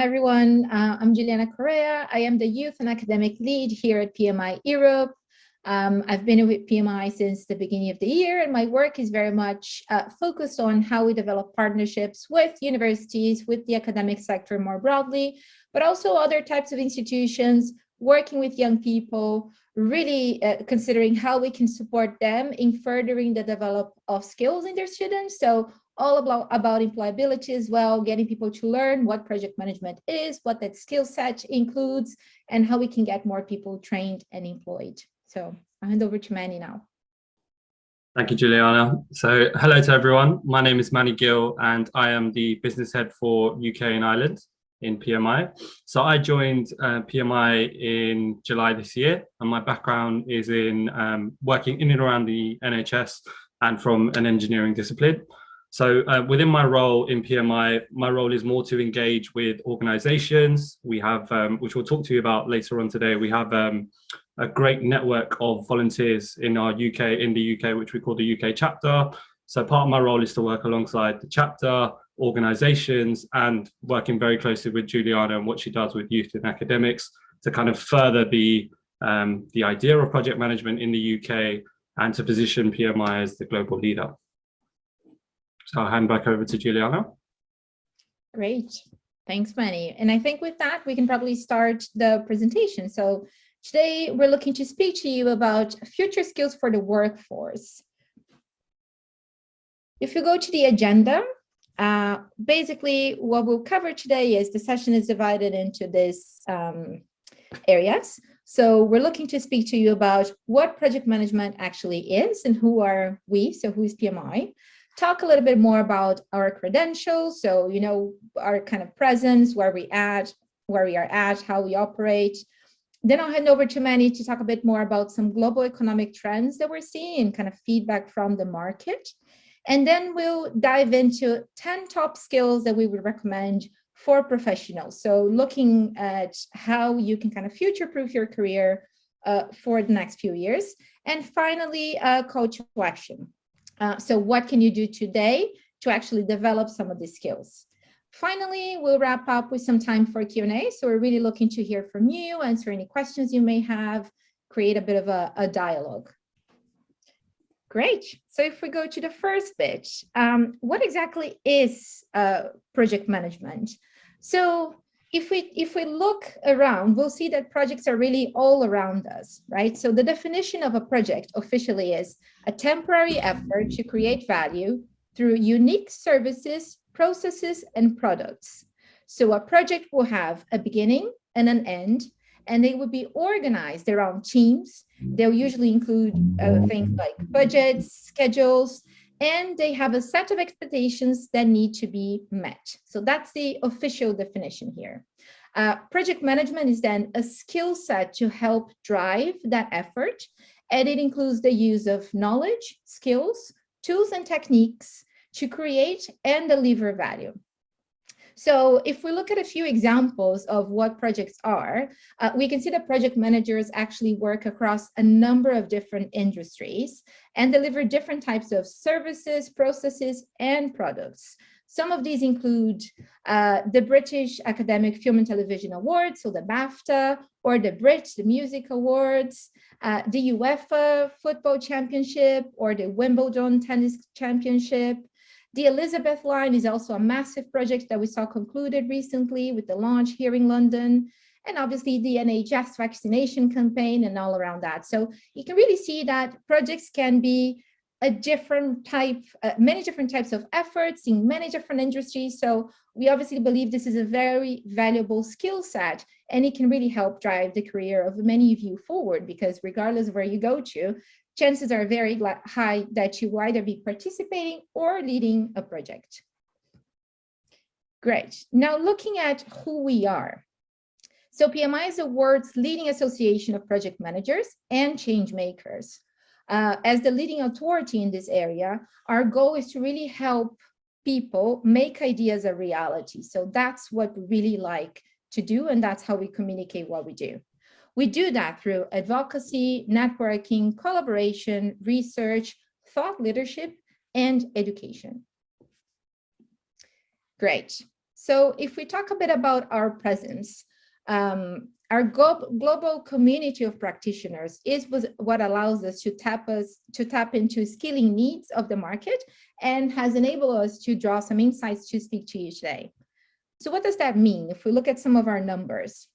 everyone. I'm Juliana Correa. I am the Youth and Academic Lead here at PMI Europe. I've been with PMI since the beginning of the year, and my work is very much focused on how we develop partnerships with universities, with the academic sector more broadly, but also other types of institutions, working with young people, really considering how we can support them in furthering the development of skills in their students. So all about employability as well, getting people to learn what project management is, what that skill set includes, and how we can get more people trained and employed. So I'll hand over to Manny now. Thank you, Juliana. So hello to everyone. My name is Manny Gill, and I am the business head for UK and Ireland in PMI. So I joined PMI in July this year, and my background is in working in and around the NHS and from an engineering discipline. So within my role in PMI, my role is more to engage with organizations. We have, which we'll talk to you about later on today, we have a great network of volunteers in the UK, which we call the UK chapter. So part of my role is to work alongside the chapter, organizations, and working very closely with Juliana and what she does with youth and academics to kind of further the idea of project management in the UK and to position PMI as the global leader. So I'll hand back over to Juliana. Great, thanks, Manny. And I think with that, we can probably start the presentation. So today we're looking to speak to you about future skills for the workforce. If you go to the agenda, basically what we'll cover today is the session is divided into these areas. So we're looking to speak to you about what project management actually is and who are we, so who is PMI. Talk a little bit more about our credentials, so you know our kind of presence, where we are at, how we operate. Then I'll hand over to Manny to talk a bit more about some global economic trends that we're seeing and kind of feedback from the market. And then we'll dive into 10 top skills that we would recommend for professionals. So looking at how you can kind of future-proof your career for the next few years. And finally, a call to action. So what can you do today to actually develop some of these skills? Finally, we'll wrap up with some time for Q&A. So we're really looking to hear from you, answer any questions you may have, create a bit of a dialogue. Great. So if we go to the first bit, what exactly is project management? So if we look around, we'll see that projects are really all around us, right? So the definition of a project officially is a temporary effort to create value through unique services, processes, and products. So a project will have a beginning and an end, and they will be organized around teams. They'll usually include things like budgets, schedules, and they have a set of expectations that need to be met. So that's the official definition here. Project management is then a skill set to help drive that effort, and it includes the use of knowledge, skills, tools, and techniques to create and deliver value. So if we look at a few examples of what projects are, we can see that project managers actually work across a number of different industries and deliver different types of services, processes, and products. Some of these include the British Academic Film and Television Awards, so the BAFTA, or the Brit, the Music Awards, the UEFA Football Championship, or the Wimbledon Tennis Championship. The Elizabeth Line is also a massive project that we saw concluded recently with the launch here in London, and obviously the NHS vaccination campaign and all around that. So you can really see that projects can be a different type, many different types of efforts in many different industries. So we obviously believe this is a very valuable skill set, and it can really help drive the career of many of you forward, because regardless of where you go to, chances are very high that you will either be participating or leading a project. Great. Now looking at who we are. So PMI is the world's leading association of project managers and change makers. As the leading authority in this area, our goal is to really help people make ideas a reality. So that's what we really like to do, and that's how we communicate what we do. We do that through advocacy, networking, collaboration, research, thought leadership, and education. Great. So if we talk a bit about our presence, our global community of practitioners was what allows us to tap into skilling needs of the market and has enabled us to draw some insights to speak to you today. So what does that mean? If we look at some of our numbers,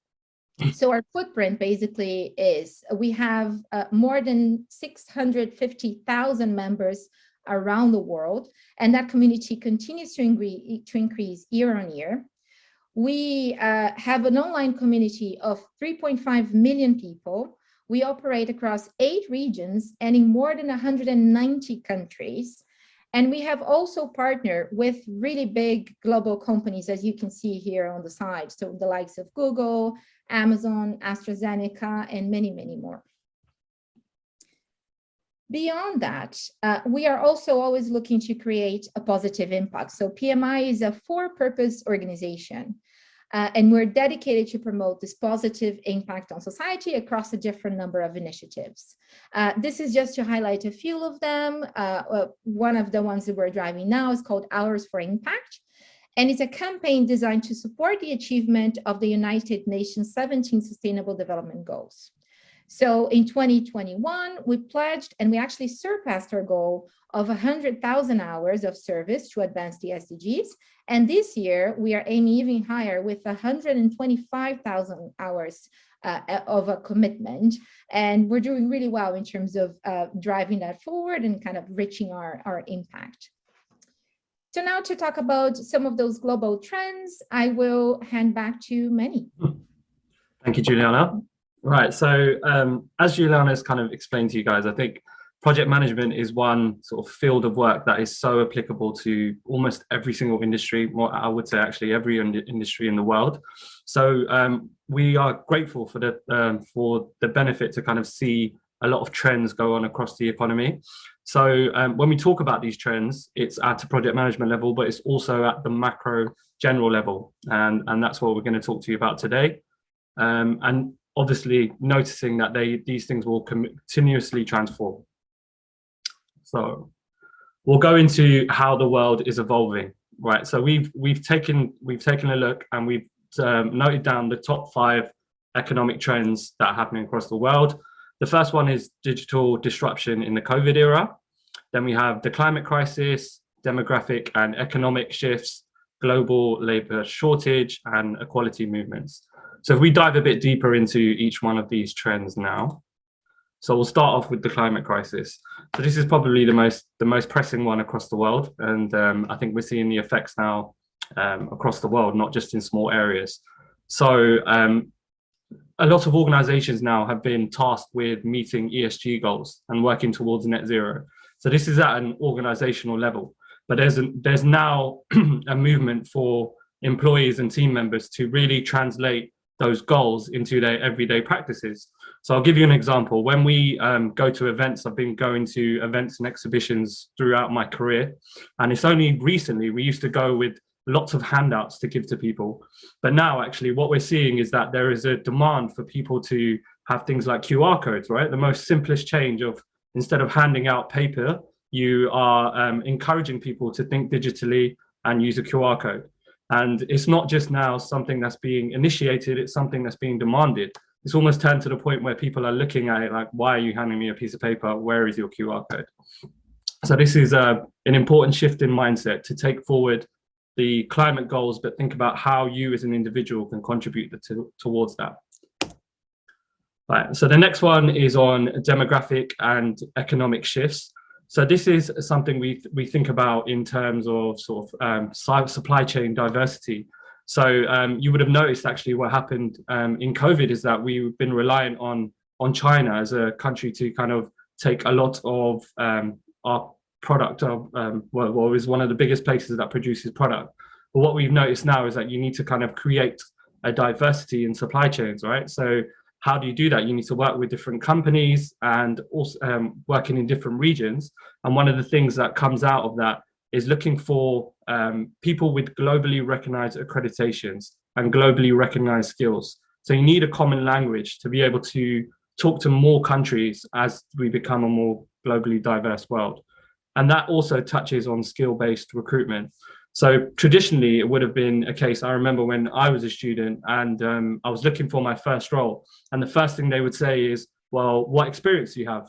so our footprint basically is we have more than 650,000 members around the world, and that community continues to increase year on year. We have an online community of 3.5 million people. We operate across 8 regions and in more than 190 countries. And we have also partnered with really big global companies, as you can see here on the side. So the likes of Google, Amazon, AstraZeneca, and many, many more. Beyond that, we are also always looking to create a positive impact. So PMI is a for-purpose organization, and we're dedicated to promote this positive impact on society across a different number of initiatives. This is just to highlight a few of them. One of the ones that we're driving now is called Hours for Impact, and it's a campaign designed to support the achievement of the United Nations 17 Sustainable Development Goals. So in 2021, we pledged and we actually surpassed our goal of 100,000 hours of service to advance the SDGs. And this year, we are aiming even higher with 125,000 hours of a commitment. And we're doing really well in terms of driving that forward and kind of reaching our impact. So now to talk about some of those global trends, I will hand back to Manny. Thank you, Juliana. Right, so as Juliana's kind of explained to you guys, I think project management is one sort of field of work that is so applicable to almost every single industry, more I would say actually every industry in the world. So we are grateful for the benefit to kind of see a lot of trends go on across the economy. So when we talk about these trends, it's at a project management level, but it's also at the macro general level. And that's what we're going to talk to you about today. And obviously noticing that these things will continuously transform. So we'll go into how the world is evolving, right? So we've taken a look and we've noted down the top 5 economic trends that are happening across the world. The first one is digital disruption in the COVID era. Then we have the climate crisis, demographic and economic shifts, global labor shortage, and equality movements. So if we dive a bit deeper into each one of these trends now. So we'll start off with the climate crisis. So this is probably the most pressing one across the world. And I think we're seeing the effects now across the world, not just in small areas. So a lot of organizations now have been tasked with meeting ESG goals and working towards net zero. So this is at an organizational level, but there's now a movement for employees and team members to really translate those goals into their everyday practices. So I'll give you an example. When we go to events, I've been going to events and exhibitions throughout my career, and it's only recently we used to go with lots of handouts to give to people. But now actually what we're seeing is that there is a demand for people to have things like QR codes, right? The most simplest change of instead of handing out paper, you are encouraging people to think digitally and use a QR code. And it's not just now something that's being initiated, it's something that's being demanded. It's almost turned to the point where people are looking at it like, why are you handing me a piece of paper? Where is your QR code? So this is an important shift in mindset to take forward the climate goals, but think about how you as an individual can contribute towards that. Right, so the next one is on demographic and economic shifts. So this is something we think about in terms of sort of supply chain diversity. So you would have noticed actually what happened in COVID is that we've been reliant on China as a country to kind of take a lot of our product well, is one of the biggest places that produces product. But what we've noticed now is that you need to kind of create a diversity in supply chains, right? So how do you do that? You need to work with different companies and also working in different regions. And one of the things that comes out of that is looking for people with globally recognized accreditations and globally recognized skills. So you need a common language to be able to talk to more countries as we become a more globally diverse world. And that also touches on skill-based recruitment. So traditionally, it would have been a case. I remember when I was a student and I was looking for my first role, and the first thing they would say is, "Well, what experience do you have?"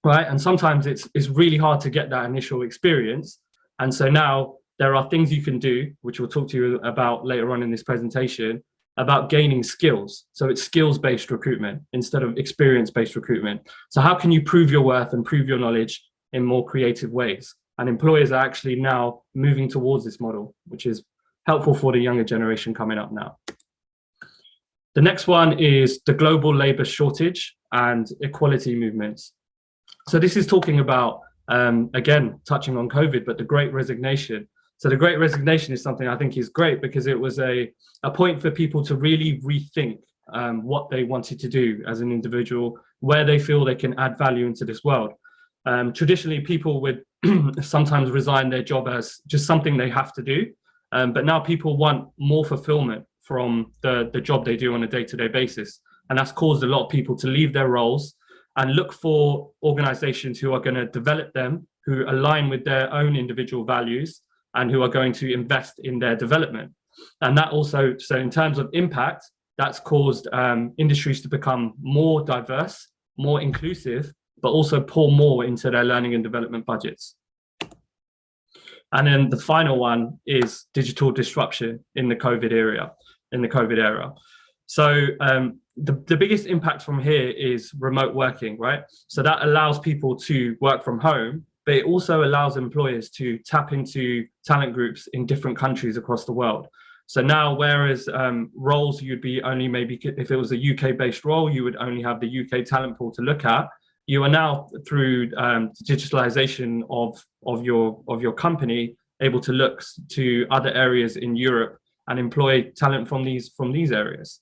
Right? And sometimes it's really hard to get that initial experience. And so now there are things you can do, which we'll talk to you about later on in this presentation, about gaining skills. So it's skills-based recruitment instead of experience-based recruitment. So how can you prove your worth and prove your knowledge in more creative ways? And employers are actually now moving towards this model, which is helpful for the younger generation coming up now. The next one is the global labor shortage and equality movements. So this is talking about, again, touching on COVID, but the Great Resignation. So the Great Resignation is something I think is great because it was a point for people to really rethink what they wanted to do as an individual, where they feel they can add value into this world. Traditionally, people would sometimes resign their job as just something they have to do. But now people want more fulfillment from the job they do on a day-to-day basis. And that's caused a lot of people to leave their roles and look for organizations who are going to develop them, who align with their own individual values, and who are going to invest in their development. And that also, so in terms of impact, that's caused industries to become more diverse, more inclusive, but also pour more into their learning and development budgets. And then the final one is digital disruption in the COVID era. So the biggest impact from here is remote working, right? So that allows people to work from home, but it also allows employers to tap into talent groups in different countries across the world. So now, whereas roles you'd be only maybe, if it was a UK-based role, you would only have the UK talent pool to look at. You are now, through digitalization of your company, able to look to other areas in Europe and employ talent from these areas.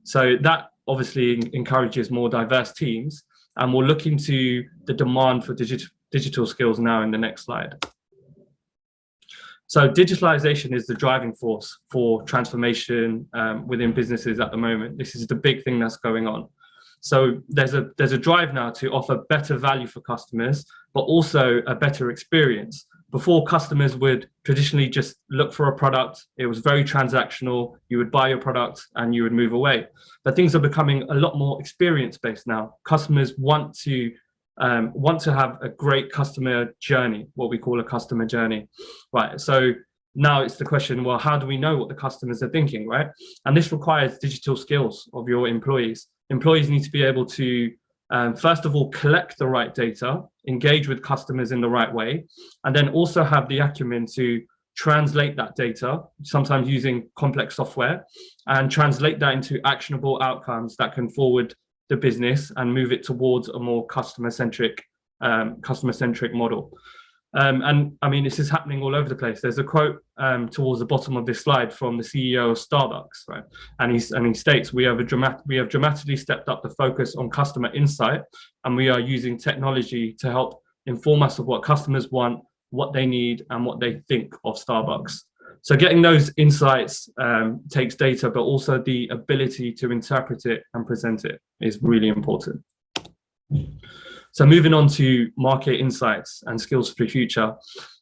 So that obviously encourages more diverse teams, and we'll look into the demand for digital skills now in the next slide. So digitalization is the driving force for transformation within businesses at the moment. This is the big thing that's going on. So there's a drive now to offer better value for customers, but also a better experience. Before, customers would traditionally just look for a product. It was very transactional. You would buy your product and you would move away. But things are becoming a lot more experience-based now. Customers want to have a great customer journey, what we call a customer journey, right? So now it's the question, well, how do we know what the customers are thinking, right? And this requires digital skills of your employees. Employees need to be able to, first of all, collect the right data, engage with customers in the right way, and then also have the acumen to translate that data, sometimes using complex software, and translate that into actionable outcomes that can forward the business and move it towards a more customer-centric model. And I mean, this is happening all over the place. There's a quote towards the bottom of this slide from the CEO of Starbucks, right? And he states, we have dramatically stepped up the focus on customer insight, and we are using technology to help inform us of what customers want, what they need, and what they think of Starbucks. So getting those insights takes data, but also the ability to interpret it and present it is really important. So moving on to market insights and skills for the future.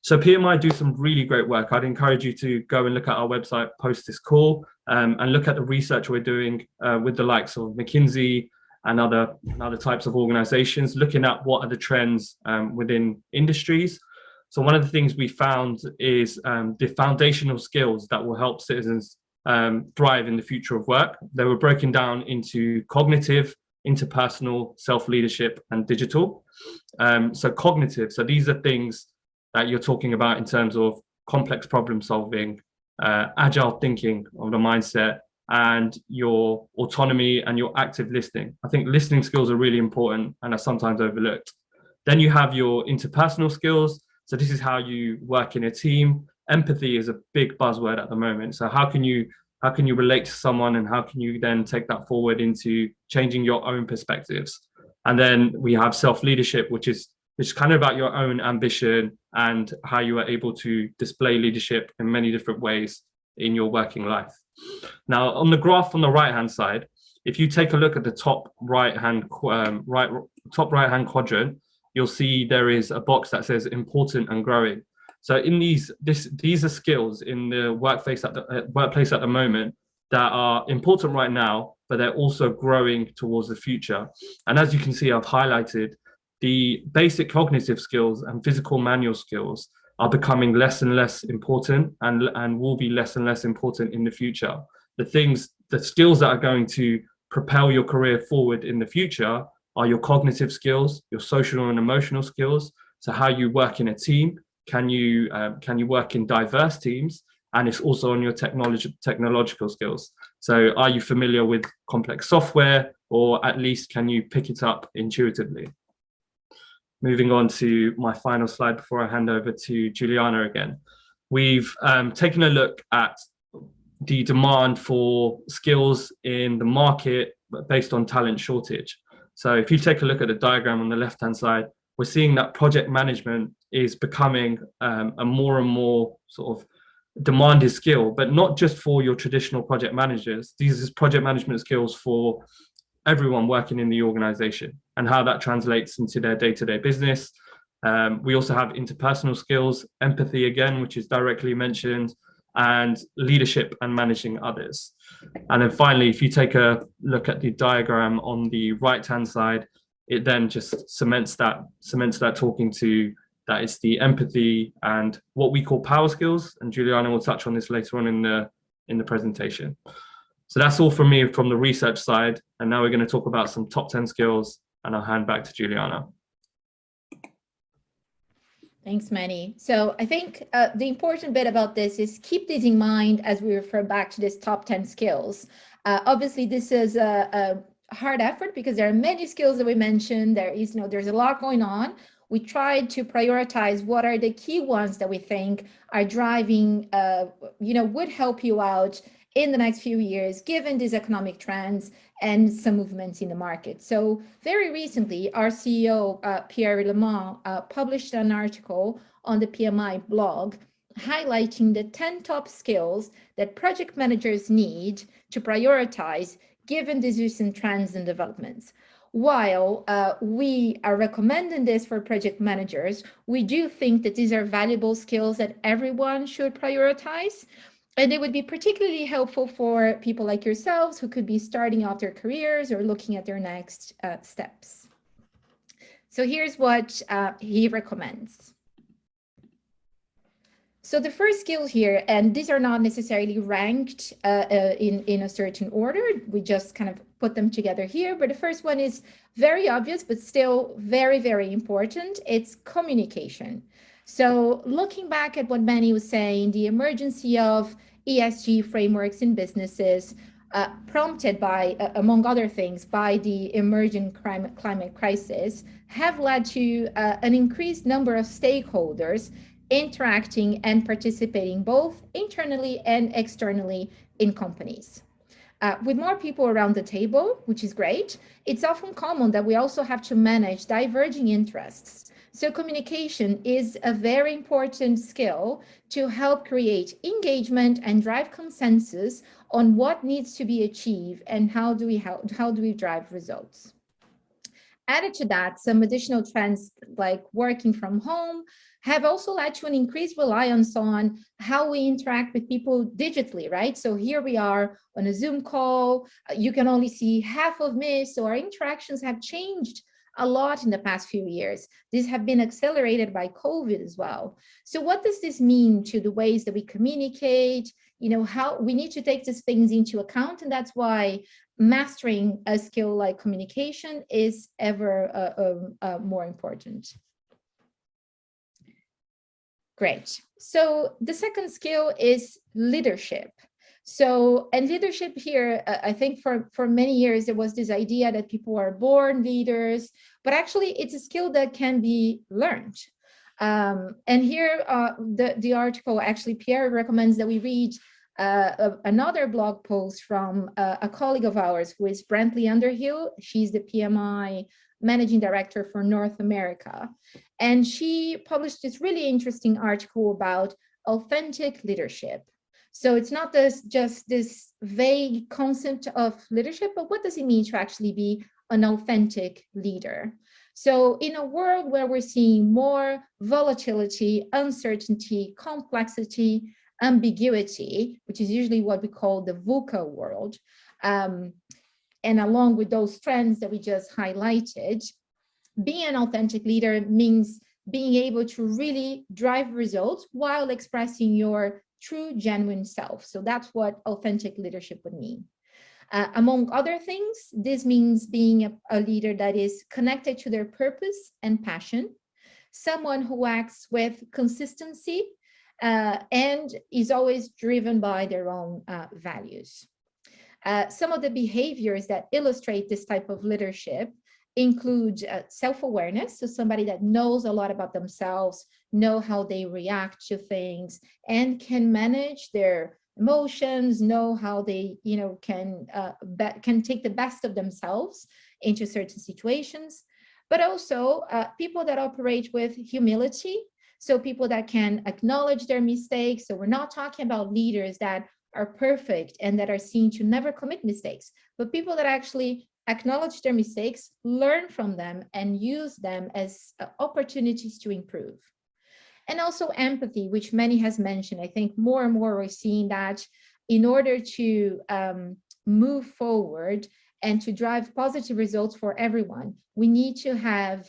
So PMI do some really great work. I'd encourage you to go and look at our website post this call and look at the research we're doing with the likes of McKinsey and other types of organizations, looking at what are the trends within industries. So one of the things we found is the foundational skills that will help citizens thrive in the future of work. They were broken down into cognitive, interpersonal, self-leadership, and digital. So cognitive, so these are things that you're talking about in terms of complex problem solving, agile thinking of the mindset, and your autonomy and your active listening. I think listening skills are really important and are sometimes overlooked. Then you have your interpersonal skills. So this is how you work in a team. Empathy is a big buzzword at the moment. So how can you relate to someone, and how can you then take that forward into changing your own perspectives? And then we have self-leadership, which is kind of about your own ambition and how you are able to display leadership in many different ways in your working life. Now, on the graph on the right-hand side, if you take a look at the top right-hand quadrant, you'll see there is a box that says important and growing. So in these are skills in the workplace at the moment that are important right now, but they're also growing towards the future. And as you can see, I've highlighted the basic cognitive skills and physical manual skills are becoming less and less important and will be less and less important in the future. The skills that are going to propel your career forward in the future are your cognitive skills, your social and emotional skills. So how you work in a team, can you work in diverse teams? And it's also on your technological skills. So are you familiar with complex software, or at least can you pick it up intuitively? Moving on to my final slide before I hand over to Juliana again. We've taken a look at the demand for skills in the market based on talent shortage. So if you take a look at the diagram on the left-hand side, we're seeing that project management is becoming a more and more sort of demanded skill, but not just for your traditional project managers. These are project management skills for everyone working in the organization and how that translates into their day-to-day business. We also have interpersonal skills, empathy again, which is directly mentioned, and leadership and managing others. And then finally, if you take a look at the diagram on the right-hand side, it then just cements that talking to that is the empathy and what we call power skills. And Juliana will touch on this later on in the presentation. So that's all from me from the research side. And now we're going to talk about some top 10 skills, and I'll hand back to Juliana. Thanks, Manny. So I think the important bit about this is keep this in mind as we refer back to this top 10 skills. Obviously, this is a hard effort because there are many skills that we mentioned. There's a lot going on. We tried to prioritize what are the key ones that we think are driving, would help you out in the next few years, given these economic trends and some movements in the market. So very recently, our CEO, Pierre Lemont, published an article on the PMI blog highlighting the 10 top skills that project managers need to prioritize given these recent trends and developments. While we are recommending this for project managers, we do think that these are valuable skills that everyone should prioritize. And it would be particularly helpful for people like yourselves who could be starting off their careers or looking at their next steps. So here's what he recommends. So the first skill here, and these are not necessarily ranked in a certain order, we just kind of put them together here, but the first one is very obvious, but still very, very important. It's communication. So looking back at what Manny was saying, the emergency of ESG frameworks in businesses, prompted by, among other things, by the emerging climate crisis, have led to an increased number of stakeholders interacting and participating both internally and externally in companies. With more people around the table, which is great, it's often common that we also have to manage diverging interests. So communication is a very important skill to help create engagement and drive consensus on what needs to be achieved and how do we drive results. Added to that, some additional trends like working from home have also led to an increased reliance on how we interact with people digitally, right? So here we are on a Zoom call, you can only see half of me, so our interactions have changed a lot in the past few years. These have been accelerated by COVID as well. So what does this mean to the ways that we communicate? How we need to take these things into account, and that's why mastering a skill like communication is ever more important. Great. So the second skill is leadership. And leadership here, I think for many years, there was this idea that people are born leaders, but actually it's a skill that can be learned. And here, the article, actually, Pierre recommends that we read another blog post from a colleague of ours who is Brantley Underhill. She's the PMI Managing Director for North America. And she published this really interesting article about authentic leadership. So it's not just this vague concept of leadership, but what does it mean to actually be an authentic leader? So in a world where we're seeing more volatility, uncertainty, complexity, ambiguity, which is usually what we call the VUCA world, and along with those trends that we just highlighted, being an authentic leader means being able to really drive results while expressing your true, genuine self. So that's what authentic leadership would mean. Among other things, this means being a leader that is connected to their purpose and passion, someone who acts with consistency and is always driven by their own values. Some of the behaviors that illustrate this type of leadership include self-awareness, so somebody that knows a lot about themselves, know how they react to things, and can manage their emotions, know how they, can take the best of themselves into certain situations, but also people that operate with humility. So people that can acknowledge their mistakes. So we're not talking about leaders that are perfect and that are seen to never commit mistakes, but people that actually acknowledge their mistakes, learn from them, and use them as opportunities to improve. And also empathy, which Manny has mentioned. I think more and more we're seeing that in order to move forward and to drive positive results for everyone, we need to have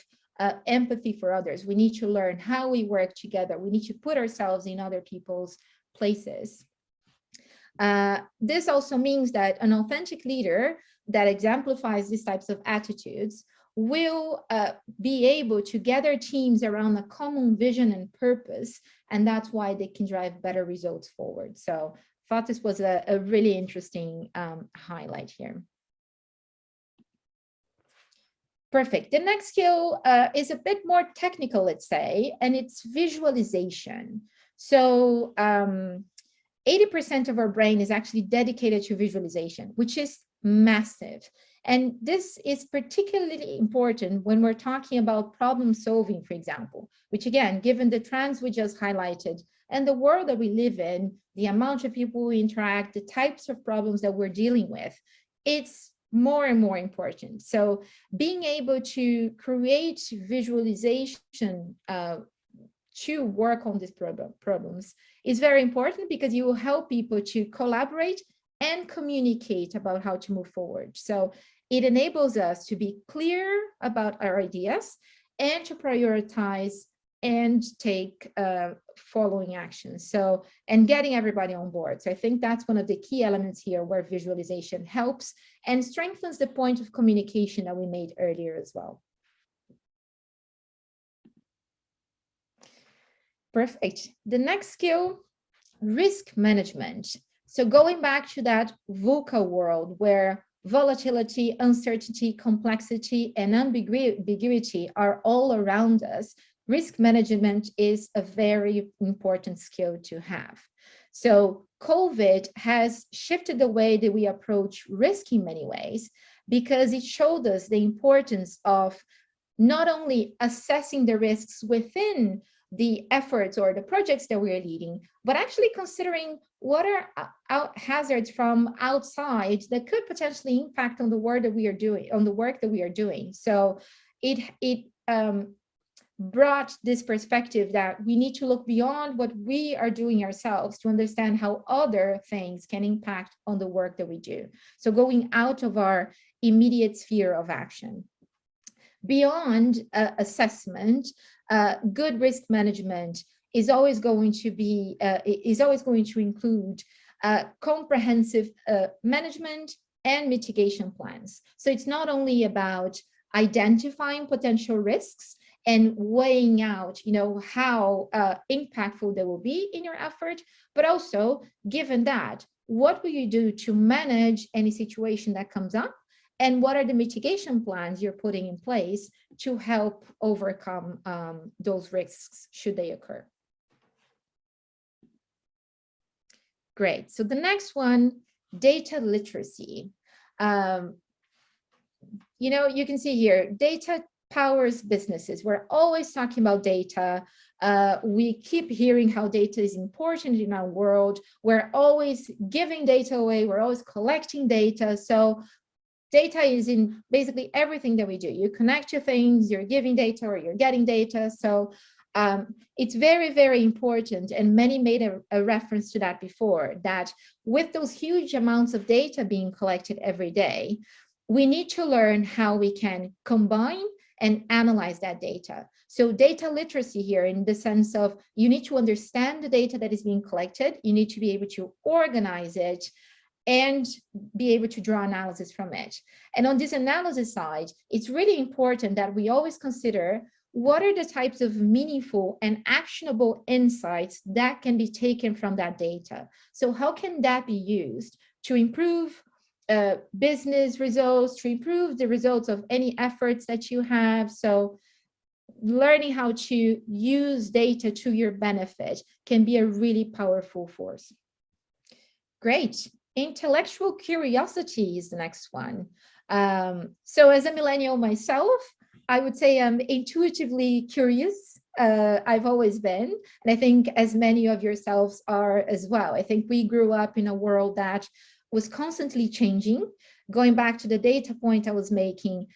empathy for others. We need to learn how we work together. We need to put ourselves in other people's places. This also means that an authentic leader that exemplifies these types of attitudes will be able to gather teams around a common vision and purpose, and that's why they can drive better results forward. So I thought this was a really interesting highlight here. Perfect. The next skill is a bit more technical, let's say, and it's visualization. So 80% of our brain is actually dedicated to visualization, which is massive. And this is particularly important when we're talking about problem solving, for example, which again, given the trends we just highlighted and the world that we live in, the amount of people we interact, the types of problems that we're dealing with, it's more and more important. So being able to create visualization to work on these problems is very important, because you will help people to collaborate and communicate about how to move forward. So it enables us to be clear about our ideas and to prioritize and take following actions. So, and getting everybody on board. So I think that's one of the key elements here where visualization helps and strengthens the point of communication that we made earlier as well. Perfect. The next skill, risk management. So going back to that VUCA world where volatility, uncertainty, complexity, and ambiguity are all around us, risk management is a very important skill to have. So COVID has shifted the way that we approach risk in many ways, because it showed us the importance of not only assessing the risks within the efforts or the projects that we are leading, but actually considering what are hazards from outside that could potentially impact on the work that we are doing, So it brought this perspective that we need to look beyond what we are doing ourselves to understand how other things can impact on the work that we do. So going out of our immediate sphere of action. Beyond assessment, good risk management is always going to include comprehensive management and mitigation plans. So it's not only about identifying potential risks and weighing out, how impactful they will be in your effort, but also, given that, what will you do to manage any situation that comes up? And what are the mitigation plans you're putting in place to help overcome those risks should they occur? Great. So the next one, data literacy. You can see here, data powers businesses. We're always talking about data. We keep hearing how data is important in our world. We're always giving data away. We're always collecting data. So data is in basically everything that we do. You connect to things, you're giving data or you're getting data. So it's very, very important. And many made a reference to that before, that with those huge amounts of data being collected every day, we need to learn how we can combine and analyze that data. So data literacy here, in the sense of you need to understand the data that is being collected, you need to be able to organize it and be able to draw analysis from it. And on this analysis side, it's really important that we always consider what are the types of meaningful and actionable insights that can be taken from that data. So how can that be used to improve business results, to improve the results of any efforts that you have? So learning how to use data to your benefit can be a really powerful force. Great. Intellectual curiosity is the next one. So as a millennial myself, I would say I'm intuitively curious. I've always been, and I think as many of yourselves are as well. I think we grew up in a world that was constantly changing. Going back to the data point I was making,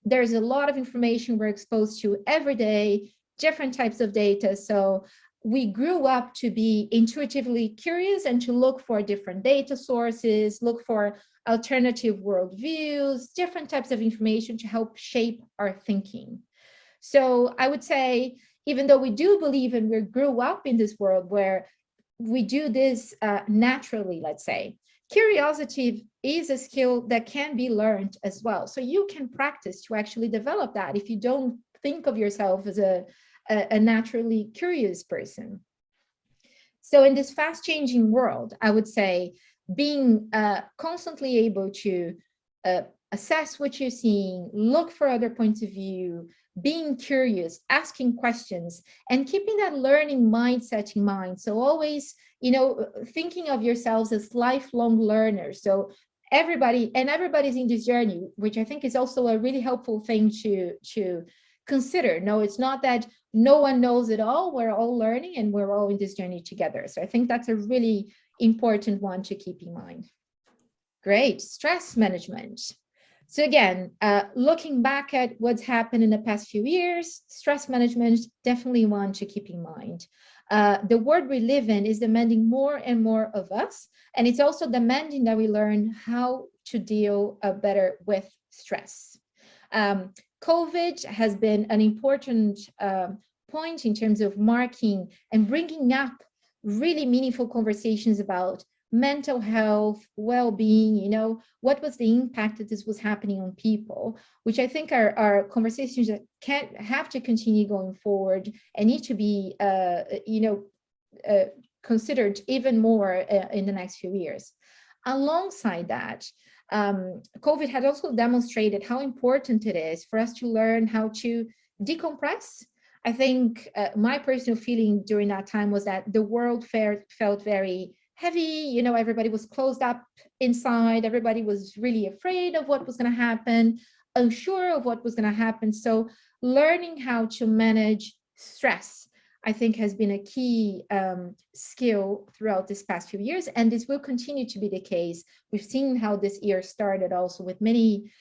there's a lot of information we're exposed to every day, different types of data. So we grew up to be intuitively curious and to look for different data sources, look for alternative worldviews, different types of information to help shape our thinking. So I would say, even though we do believe and we grew up in this world where we do this naturally, let's say, curiosity is a skill that can be learned as well. So you can practice to actually develop that if you don't think of yourself as a naturally curious person. So in this fast changing world, I would say being constantly able to assess what you're seeing, look for other points of view, being curious, asking questions, and keeping that learning mindset in mind. So always, thinking of yourselves as lifelong learners. So everybody's in this journey, which I think is also a really helpful thing to consider. No, it's not that no one knows it all. We're all learning and we're all in this journey together. So I think that's a really important one to keep in mind. Great. Stress management. So again, looking back at what's happened in the past few years, stress management, definitely one to keep in mind. The world we live in is demanding more and more of us. And it's also demanding that we learn how to deal better with stress. COVID has been an important point in terms of marking and bringing up really meaningful conversations about mental health, well-being, what was the impact that this was happening on people, which I think are conversations that have to continue going forward and need to be, considered even more in the next few years. Alongside that, COVID had also demonstrated how important it is for us to learn how to decompress. I think my personal feeling during that time was that the world felt very heavy. Everybody was closed up inside. Everybody was really afraid of what was going to happen, unsure of what was going to happen. So learning how to manage stress, I think, has been a key skill throughout this past few years, and this will continue to be the case. We've seen how this year started also with many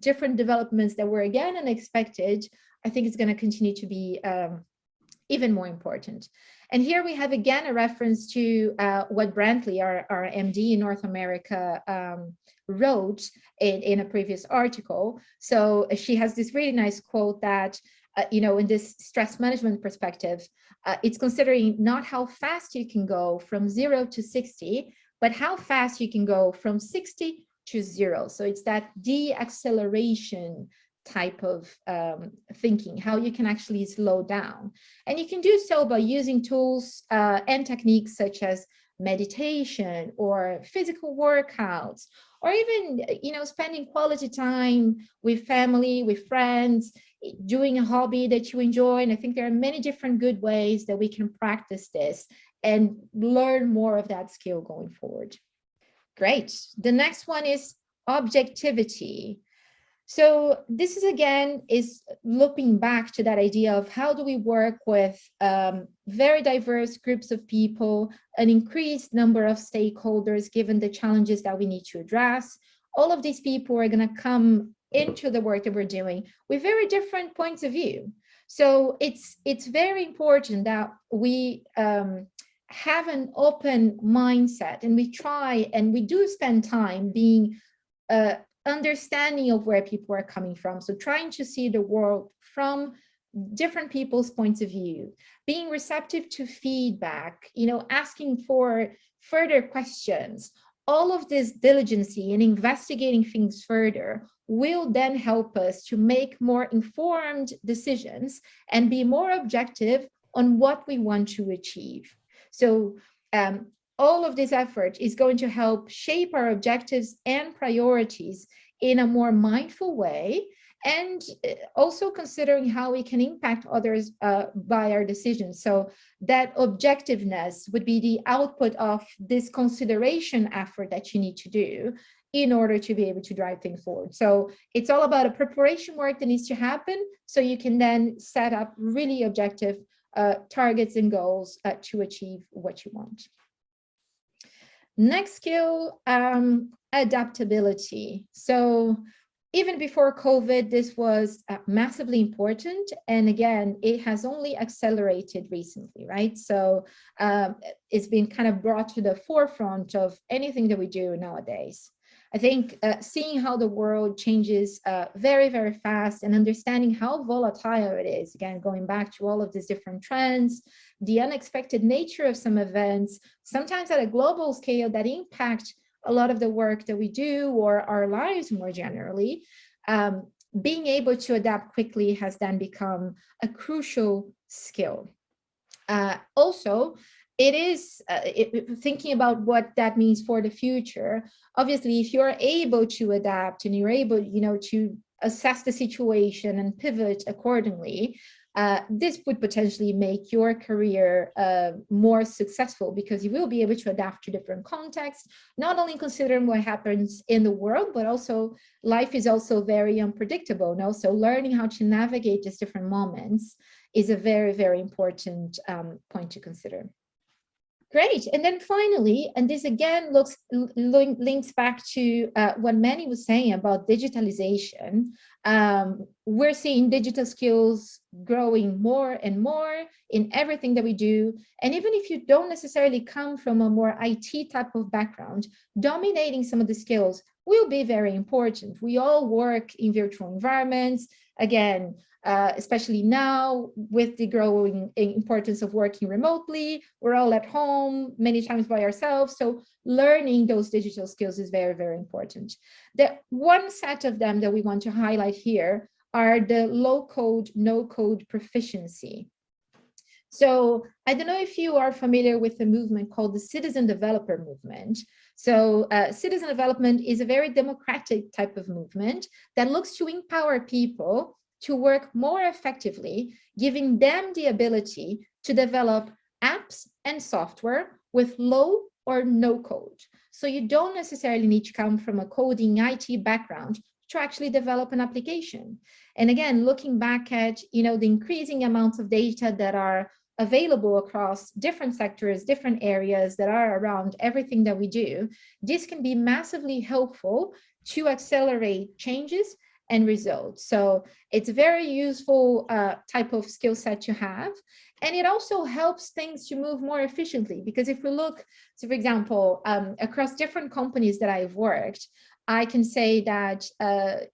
different developments that were again unexpected. I think it's going to continue to be even more important. And here we have again a reference to what Brantley, our MD in North America, wrote in a previous article. So she has this really nice quote that, in this stress management perspective, it's considering not how fast you can go from 0 to 60, but how fast you can go from 60 to 0. So it's that de-acceleration type of thinking, how you can actually slow down. And you can do so by using tools and techniques such as meditation or physical workouts, or even, spending quality time with family, with friends, doing a hobby that you enjoy. And I think there are many different good ways that we can practice this and learn more of that skill going forward. Great. The next one is objectivity. So this is looping back to that idea of how do we work with very diverse groups of people, an increased number of stakeholders, given the challenges that we need to address. all of these people are going to come into the work that we're doing with very different points of view. So it's very important that we have an open mindset, and we try and we do spend time being understanding of where people are coming from. So trying to see the world from different people's points of view, being receptive to feedback, asking for further questions. All of this diligence and investigating things further will then help us to make more informed decisions and be more objective on what we want to achieve. So all of this effort is going to help shape our objectives and priorities in a more mindful way, and also considering how we can impact others by our decisions. So that objectiveness would be the output of this consideration effort that you need to do in order to be able to drive things forward. So it's all about a preparation work that needs to happen, so you can then set up really objective targets and goals to achieve what you want. Next skill, adaptability. So even before COVID, this was massively important. And again, it has only accelerated recently, right? So it's been kind of brought to the forefront of anything that we do nowadays. I think seeing how the world changes very, very fast, and understanding how volatile it is, again, going back to all of these different trends, the unexpected nature of some events, sometimes at a global scale that impact a lot of the work that we do or our lives more generally, being able to adapt quickly has then become a crucial skill. Also, it is thinking about what that means for the future. Obviously, if you're able to adapt and you're able, to assess the situation and pivot accordingly, this would potentially make your career more successful, because you will be able to adapt to different contexts, not only considering what happens in the world, but also life is also very unpredictable. No? So learning how to navigate these different moments is a very, very important point to consider. Great. And then finally, and this again links back to what Manny was saying about digitalization. We're seeing digital skills growing more and more in everything that we do. And even if you don't necessarily come from a more IT type of background, dominating some of the skills will be very important. We all work in virtual environments. Again, especially now with the growing importance of working remotely, we're all at home many times by ourselves. So learning those digital skills is very, very important. The one set of them that we want to highlight here are the low code, no code proficiency. So I don't know if you are familiar with a movement called the citizen developer movement. So citizen development is a very democratic type of movement that looks to empower people to work more effectively, giving them the ability to develop apps and software with low or no code. So you don't necessarily need to come from a coding IT background to actually develop an application. And again, looking back at the increasing amounts of data that are available across different sectors, different areas that are around everything that we do, this can be massively helpful to accelerate changes and results. So it's a very useful type of skill set to have. And it also helps things to move more efficiently, because if we look, so for example, across different companies that I've worked, I can say that,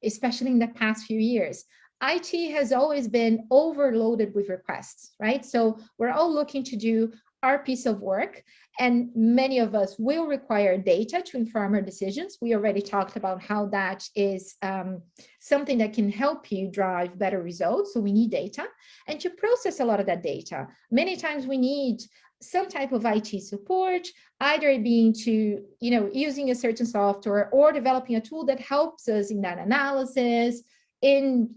especially in the past few years, IT has always been overloaded with requests, right? So we're all looking to do our piece of work, and many of us will require data to inform our decisions. We already talked about how that is something that can help you drive better results. So we need data, and to process a lot of that data, many times we need some type of IT support, either being to, using a certain software or developing a tool that helps us in that analysis, in,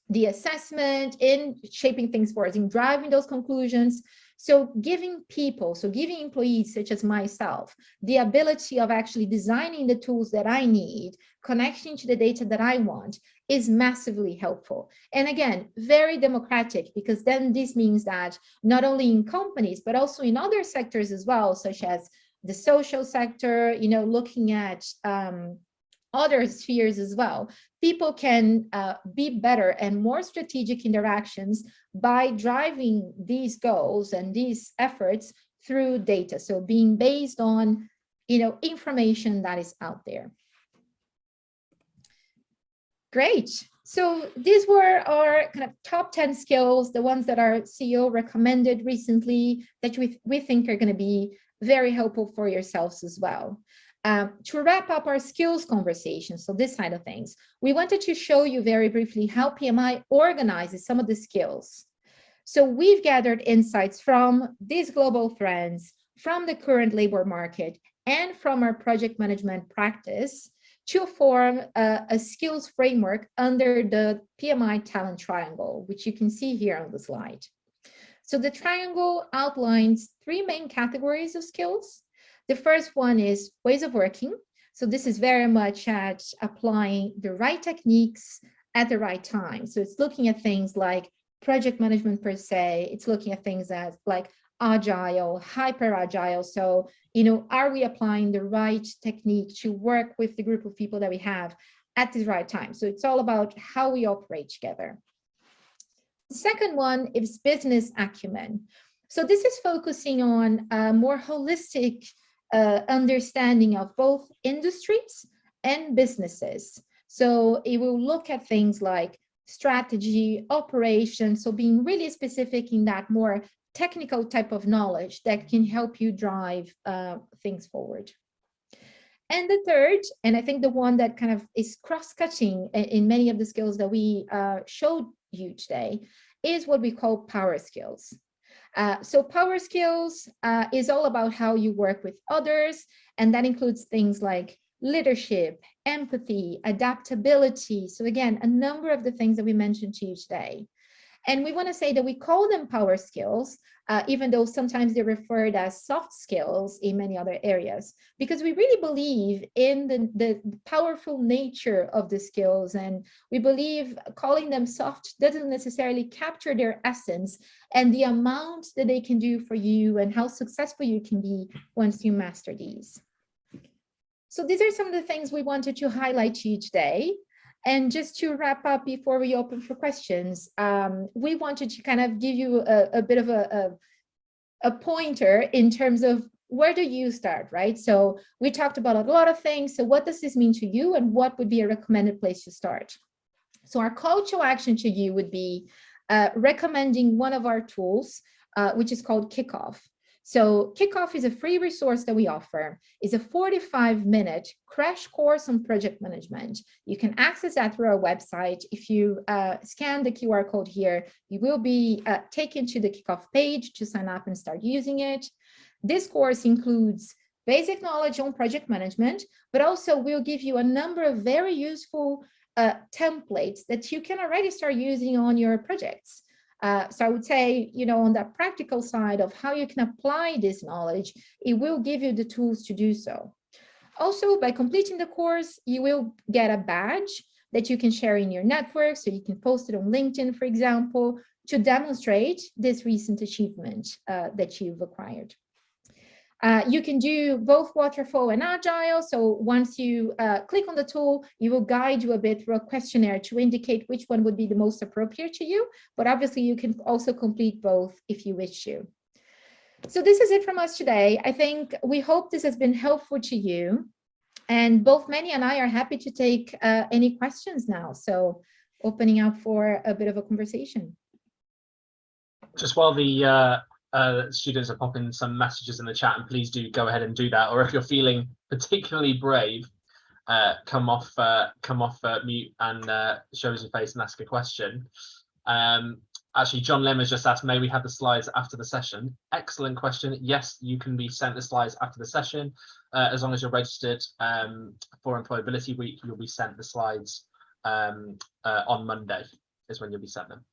the assessment, in shaping things for us, in driving those conclusions. So giving employees such as myself, the ability of actually designing the tools that I need, connecting to the data that I want, is massively helpful. And again, very democratic, because then this means that not only in companies, but also in other sectors as well, such as the social sector, looking at other spheres as well. People can be better and more strategic interactions by driving these goals and these efforts through data. So being based on, information that is out there. Great. So these were our kind of top 10 skills, the ones that our CEO recommended recently that we think are going to be very helpful for yourselves as well. To wrap up our skills conversation, so this side of things, we wanted to show you very briefly how PMI organizes some of the skills. So we've gathered insights from these global trends, from the current labor market, and from our project management practice to form a skills framework under the PMI talent triangle, which you can see here on the slide. So the triangle outlines three main categories of skills. The first one is ways of working. So this is very much at applying the right techniques at the right time. So it's looking at things like project management per se. It's looking at things as like agile, hyper agile. So, are we applying the right technique to work with the group of people that we have at the right time? So it's all about how we operate together. The second one is business acumen. So this is focusing on a more holistic understanding of both industries and businesses. So it will look at things like strategy, operations, so being really specific in that more technical type of knowledge that can help you drive things forward. And the third, and I think the one that kind of is cross-cutting in many of the skills that we showed you today, is what we call power skills. So power skills is all about how you work with others, and that includes things like leadership, empathy, adaptability. So again, a number of the things that we mentioned to you today. And we want to say that we call them power skills, even though sometimes they're referred as soft skills in many other areas, because we really believe in the powerful nature of the skills. And we believe calling them soft doesn't necessarily capture their essence and the amount that they can do for you and how successful you can be once you master these. So these are some of the things we wanted to highlight to you today. And just to wrap up before we open for questions, we wanted to kind of give you a bit of a pointer in terms of where do you start, right? So we talked about a lot of things. So what does this mean to you and what would be a recommended place to start? So our call to action to you would be recommending one of our tools, which is called Kickoff. So Kickoff is a free resource that we offer. It's a 45-minute crash course on project management. You can access that through our website. If you scan the QR code here, you will be taken to the Kickoff page to sign up and start using it. This course includes basic knowledge on project management, but also we'll give you a number of very useful templates that you can already start using on your projects. So I would say, on that practical side of how you can apply this knowledge, it will give you the tools to do so. Also, by completing the course, you will get a badge that you can share in your network. So you can post it on LinkedIn, for example, to demonstrate this recent achievement that you've acquired. You can do both waterfall and agile. So once you click on the tool, it will guide you a bit through a questionnaire to indicate which one would be the most appropriate to you. But obviously, you can also complete both if you wish to. So this is it from us today. I think we hope this has been helpful to you. And both Manny and I are happy to take any questions now. So opening up for a bit of a conversation. Just while the students are popping some messages in the chat, and please do go ahead and do that. Or if you're feeling particularly brave, come off mute and show us your face and ask a question. Actually, John Lim has just asked, may we have the slides after the session? Excellent question. Yes, you can be sent the slides after the session. As long as you're registered for Employability Week, you'll be sent the slides on Monday is when you'll be sent them.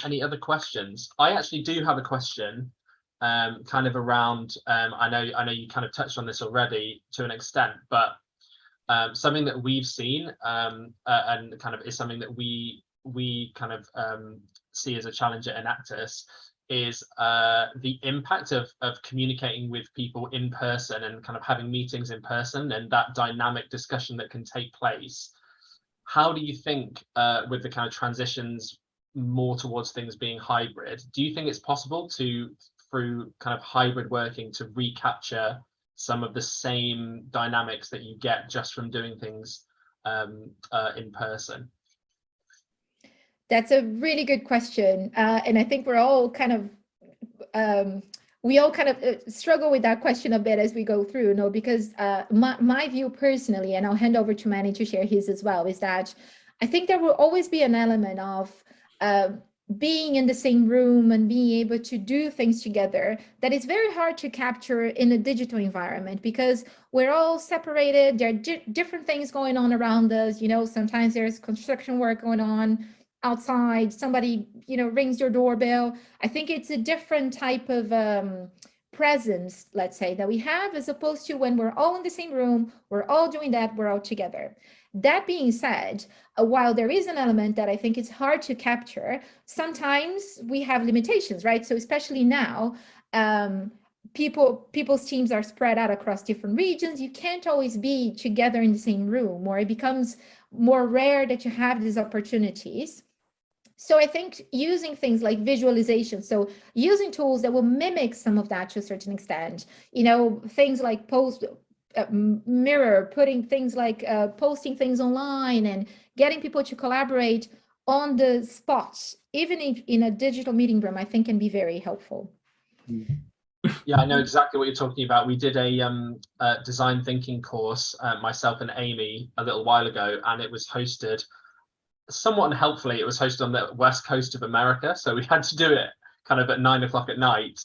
Any other questions? I actually do have a question kind of around, I know you kind of touched on this already to an extent, but something that we've seen and kind of is something that we kind of see as a challenge at Enactus is the impact of communicating with people in person and kind of having meetings in person and that dynamic discussion that can take place. How do you think with the kind of transitions more towards things being hybrid, do you think it's possible to, through kind of hybrid working, to recapture some of the same dynamics that you get just from doing things in person? That's a really good question. And I think we're all kind of, struggle with that question a bit as we go through, because my view personally, and I'll hand over to Manny to share his as well, is that I think there will always be an element of being in the same room and being able to do things together that is very hard to capture in a digital environment, because we're all separated. There are different things going on around us. Sometimes there's construction work going on outside, somebody rings your doorbell. I think it's a different type of presence, let's say, that we have, as opposed to when we're all in the same room, we're all doing that, we're all together. That being said, while there is an element that I think is hard to capture, sometimes we have limitations, right? So especially now, people's teams are spread out across different regions. You can't always be together in the same room, or it becomes more rare that you have these opportunities. So I think using things like visualization, so using tools that will mimic some of that to a certain extent, things like mirror, putting things like posting things online and getting people to collaborate on the spot, even in a digital meeting room, I think can be very helpful. Yeah, I know exactly what you're talking about. We did a design thinking course, myself and Amy, a little while ago, and it was hosted somewhat unhelpfully. It was hosted on the west coast of America, so we had to do it kind of at 9 o'clock at night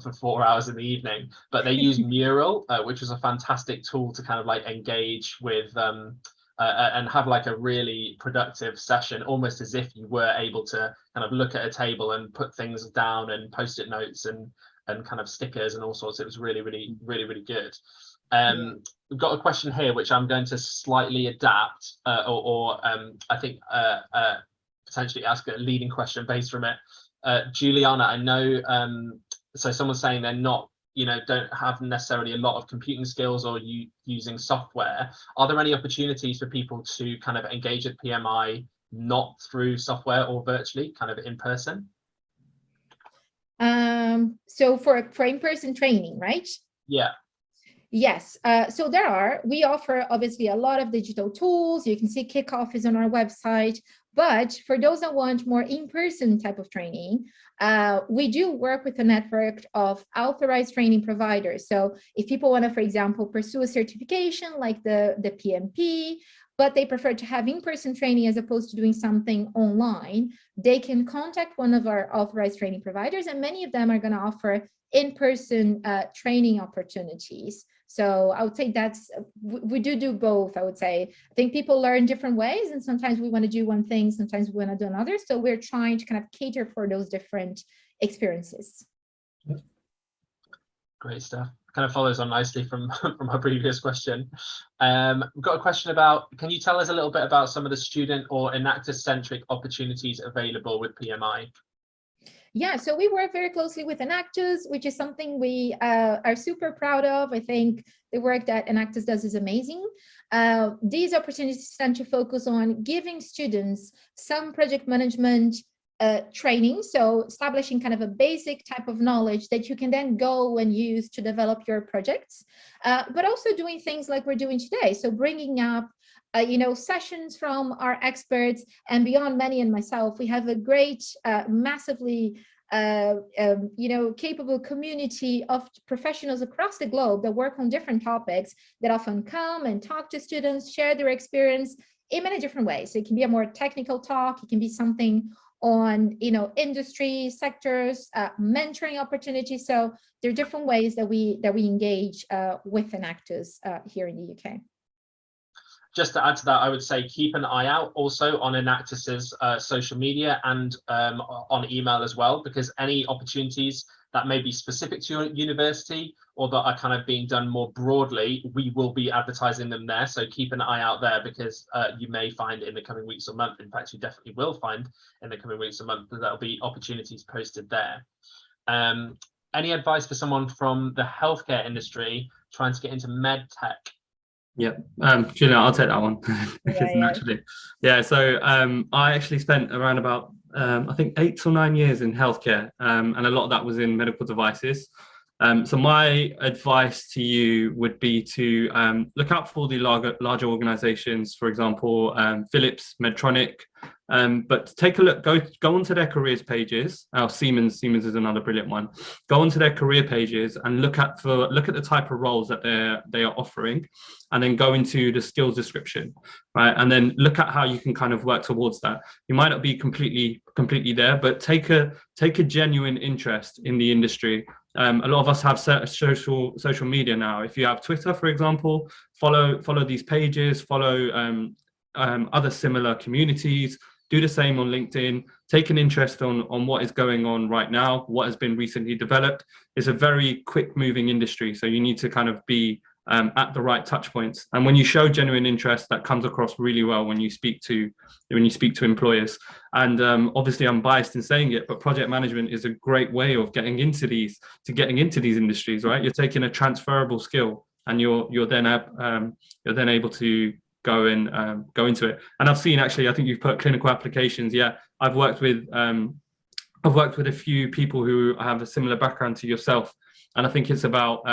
for 4 hours in the evening. But they used Mural, which was a fantastic tool to kind of like engage with and have like a really productive session, almost as if you were able to kind of look at a table and put things down and post-it notes and kind of stickers and all sorts. It was really good. We've got a question here which I'm going to slightly adapt or I think potentially ask a leading question based from it. Juliana, I know, so someone's saying they're not, don't have necessarily a lot of computing skills or using software. Are there any opportunities for people to kind of engage at PMI not through software or virtually, kind of in person? So for in-person training, right? Yeah. Yes, so we offer obviously a lot of digital tools. You can see Kickoff is on our website, but for those that want more in-person type of training, we do work with a network of authorized training providers. So if people want to, for example, pursue a certification like the PMP, but they prefer to have in-person training as opposed to doing something online, they can contact one of our authorized training providers, and many of them are going to offer in-person training opportunities. So I would say we do both, I would say. I think people learn different ways, and sometimes we want to do one thing, sometimes we want to do another. So we're trying to kind of cater for those different experiences. Great stuff. Kind of follows on nicely from our previous question. We've got a question about, can you tell us a little bit about some of the student or Enactus-centric opportunities available with PMI? Yeah, so we work very closely with Enactus, which is something we are super proud of. I think the work that Enactus does is amazing. These opportunities tend to focus on giving students some project management training, so establishing kind of a basic type of knowledge that you can then go and use to develop your projects, but also doing things like we're doing today. So bringing up sessions from our experts, and beyond Manny and myself, we have a great, massively, capable community of professionals across the globe that work on different topics that often come and talk to students, share their experience in many different ways. So it can be a more technical talk, it can be something on industry sectors, mentoring opportunities. So there are different ways that we engage with Enactus here in the UK. Just to add to that, I would say keep an eye out also on Enactus's social media and on email as well, because any opportunities that may be specific to your university or that are kind of being done more broadly, we will be advertising them there. So keep an eye out there, because you may find in the coming weeks or month, in fact, you definitely will find in the coming weeks or month, that there'll be opportunities posted there. Any advice for someone from the healthcare industry trying to get into med tech? Yeah, Julian, I'll take that one. Yeah. Yeah, so I actually spent around about I think 8 or 9 years in healthcare, and a lot of that was in medical devices. So my advice to you would be to look out for the larger organizations, for example, Philips, Medtronic, but take a look, go onto their careers pages. Siemens is another brilliant one. Go onto their career pages and look at the type of roles that they are offering, and then go into the skills description, right? And then look at how you can kind of work towards that. You might not be completely there, but take a genuine interest in the industry. A lot of us have social media now. If you have Twitter, for example, follow these pages, follow other similar communities. Do the same on LinkedIn. Take an interest on what is going on right now, what has been recently developed. It's a very quick moving industry, so you need to kind of be at the right touch points. And when you show genuine interest, that comes across really well when you speak to employers. And obviously, I'm biased in saying it, but project management is a great way of getting into these industries, right? You're taking a transferable skill, and you're then able to go into it. And I've seen, actually, I think you've put clinical applications. Yeah, I've worked with a few people who have a similar background to yourself, and I think it's about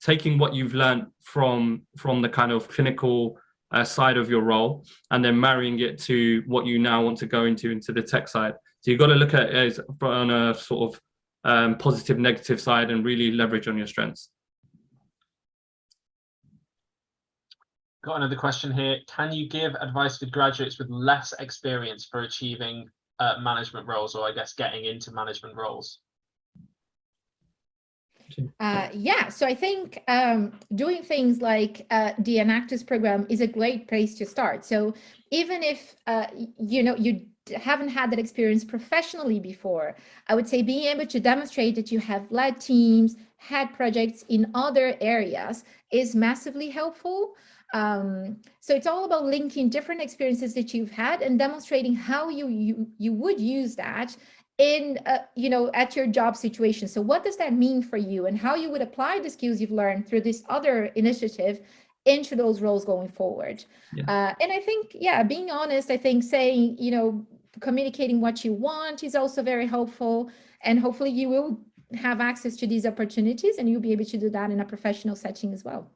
taking what you've learned from the kind of clinical side of your role, and then marrying it to what you now want to go into the tech side. So you've got to look at it as on a sort of positive, negative side, and really leverage on your strengths. Got another question here. Can you give advice for graduates with less experience for achieving management roles, or I guess getting into management roles? Yeah, so I think doing things like the Enactus program is a great place to start. So even if you haven't had that experience professionally before, I would say being able to demonstrate that you have led teams, had projects in other areas is massively helpful. So it's all about linking different experiences that you've had and demonstrating how you would use that in at your job situation. So what does that mean for you, and how you would apply the skills you've learned through this other initiative into those roles going forward. Yeah. And I think, being honest, I think saying, communicating what you want is also very helpful, and hopefully you will have access to these opportunities and you'll be able to do that in a professional setting as well.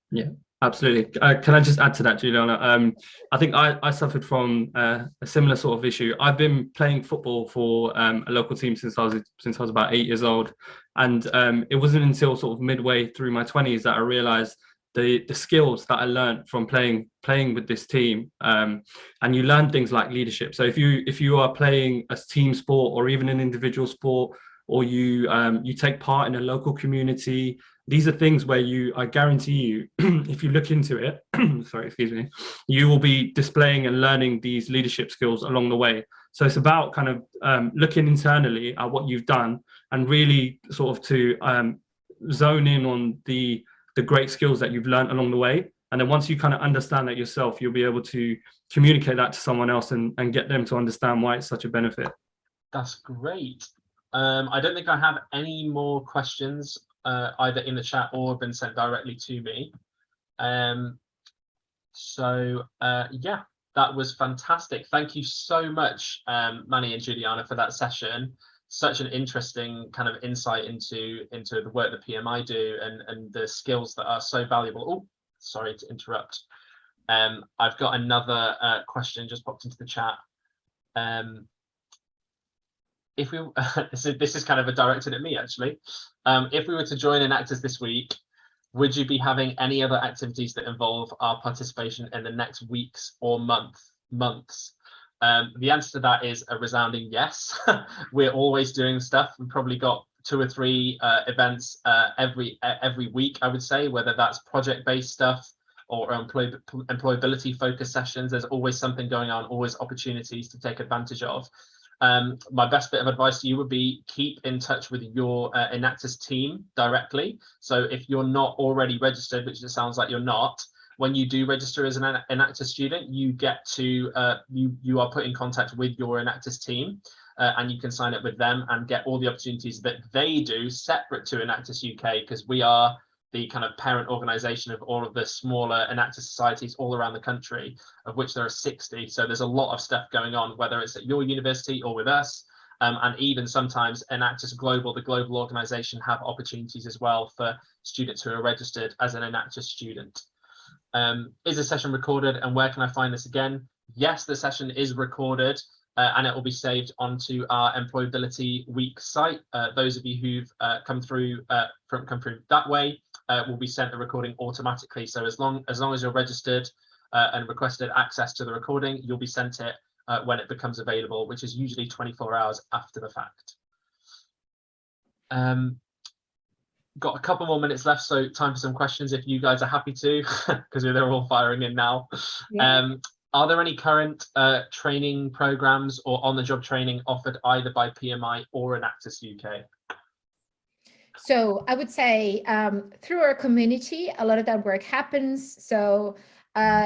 Yeah, absolutely. Can I just add to that, Juliana? I think I suffered from a similar sort of issue. I've been playing football for a local team since I was about 8 years old, and it wasn't until sort of midway through my 20s that I realised the skills that I learned from playing with this team. And you learn things like leadership. So if you are playing a team sport or even an individual sport, or you take part in a local community, these are things where I guarantee you, if you look into it, you will be displaying and learning these leadership skills along the way. So it's about kind of looking internally at what you've done and really sort of to zone in on the great skills that you've learned along the way. And then once you kind of understand that yourself, you'll be able to communicate that to someone else and get them to understand why it's such a benefit. That's great. I don't think I have any more questions either in the chat or been sent directly to me. Yeah, that was fantastic. Thank you so much, Manny and Juliana, for that session. Such an interesting kind of insight into the work that PMI do and the skills that are so valuable. Oh, sorry to interrupt. I've got another question just popped into the chat. If we this is kind of directed at me, actually. If we were to join Enactus this week, would you be having any other activities that involve our participation in the next weeks or months? The answer to that is a resounding yes. We're always doing stuff. We've probably got 2 or 3 events every week, I would say, whether that's project-based stuff or employability focused sessions. There's always something going on, always opportunities to take advantage of. My best bit of advice to you would be keep in touch with your Enactus team directly. So if you're not already registered, which it sounds like you're not, when you do register as an Enactus student, you get to you are put in contact with your Enactus team, and you can sign up with them and get all the opportunities that they do separate to Enactus UK, because we are the kind of parent organization of all of the smaller Enactus societies all around the country, of which there are 60. So there's a lot of stuff going on, whether it's at your university or with us. And even sometimes Enactus Global, the global organization, have opportunities as well for students who are registered as an Enactus student. Is the session recorded, and where can I find this again? Yes, the session is recorded, and it will be saved onto our Employability Week site. Those of you who've come through that way will be sent the recording automatically. So as long as you're registered and requested access to the recording, you'll be sent it when it becomes available, which is usually 24 hours after the fact. Got a couple more minutes left, so time for some questions if you guys are happy to, because they're all firing in now. Yeah. Are there any current training programs or on-the-job training offered either by PMI or Enactus UK? So I would say through our community, a lot of that work happens. So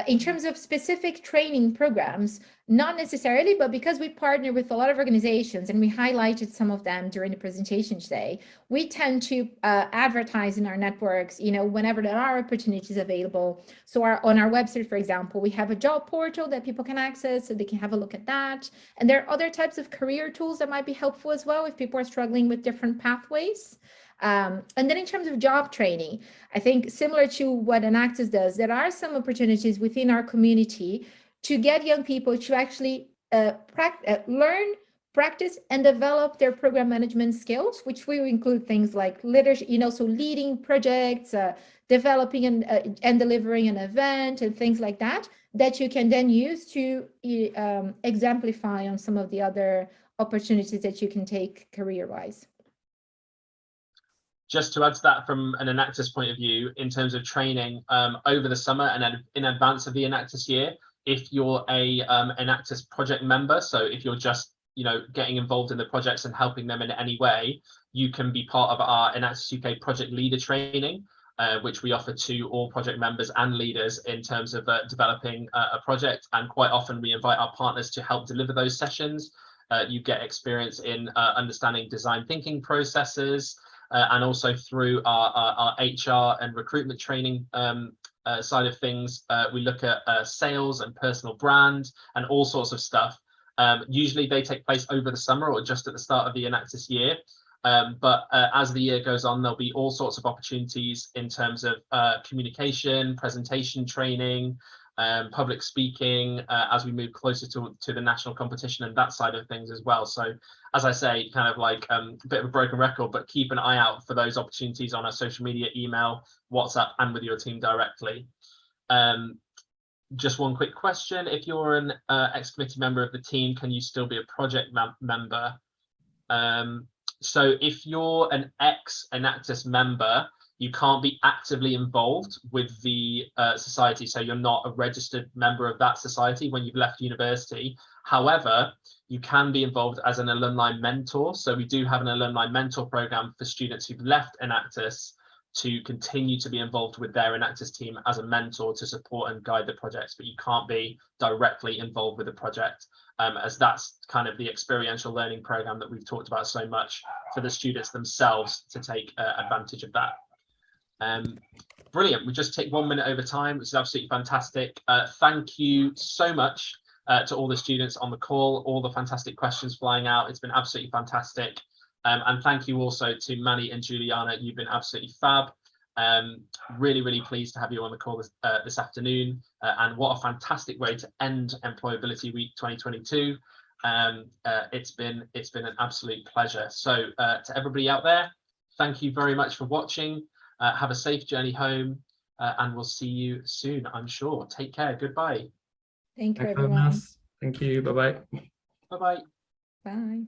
in terms of specific training programs, not necessarily, but because we partner with a lot of organizations and we highlighted some of them during the presentation today, we tend to advertise in our networks, whenever there are opportunities available. So on our website, for example, we have a job portal that people can access, so they can have a look at that. And there are other types of career tools that might be helpful as well if people are struggling with different pathways. And then in terms of job training, I think similar to what Enactus does, there are some opportunities within our community to get young people to actually learn, practice, and develop their program management skills, which will include things like leadership, so leading projects, developing and delivering an event and things like that, that you can then use to exemplify on some of the other opportunities that you can take career-wise. Just to add to that from an Enactus point of view, in terms of training over the summer and in advance of the Enactus year, if you're a Enactus project member, so if you're just getting involved in the projects and helping them in any way, you can be part of our Enactus UK project leader training, which we offer to all project members and leaders in terms of developing a project. And quite often we invite our partners to help deliver those sessions. You get experience in understanding design thinking processes, and also through our HR and recruitment training side of things. We look at sales and personal brand and all sorts of stuff. Usually they take place over the summer or just at the start of the Enactus year. But as the year goes on, there'll be all sorts of opportunities in terms of communication, presentation training, public speaking, as we move closer to the national competition and that side of things as well. So as I say, kind of like a bit of a broken record, but keep an eye out for those opportunities on our social media, email, WhatsApp, and with your team directly. Just one quick question: if you're an ex-committee member of the team, can you still be a project member? So if you're an ex-Enactus member, you can't be actively involved with the society, so you're not a registered member of that society when you've left university. However, you can be involved as an alumni mentor. So we do have an alumni mentor program for students who've left Enactus to continue to be involved with their Enactus team as a mentor to support and guide the projects, but you can't be directly involved with the project, as that's kind of the experiential learning program that we've talked about so much for the students themselves to take advantage of that. Brilliant. We just take 1 minute over time, which is absolutely fantastic. Thank you so much to all the students on the call, all the fantastic questions flying out. It's been absolutely fantastic. And thank you also to Manny and Juliana. You've been absolutely fab. Really, really pleased to have you on the call this afternoon. And what a fantastic way to end Employability Week 2022. It's been an absolute pleasure. So to everybody out there, thank you very much for watching. Have a safe journey home, and we'll see you soon, I'm sure. Take care. Goodbye. Thank you, everyone. Thank you. Bye-bye. Bye-bye. Bye.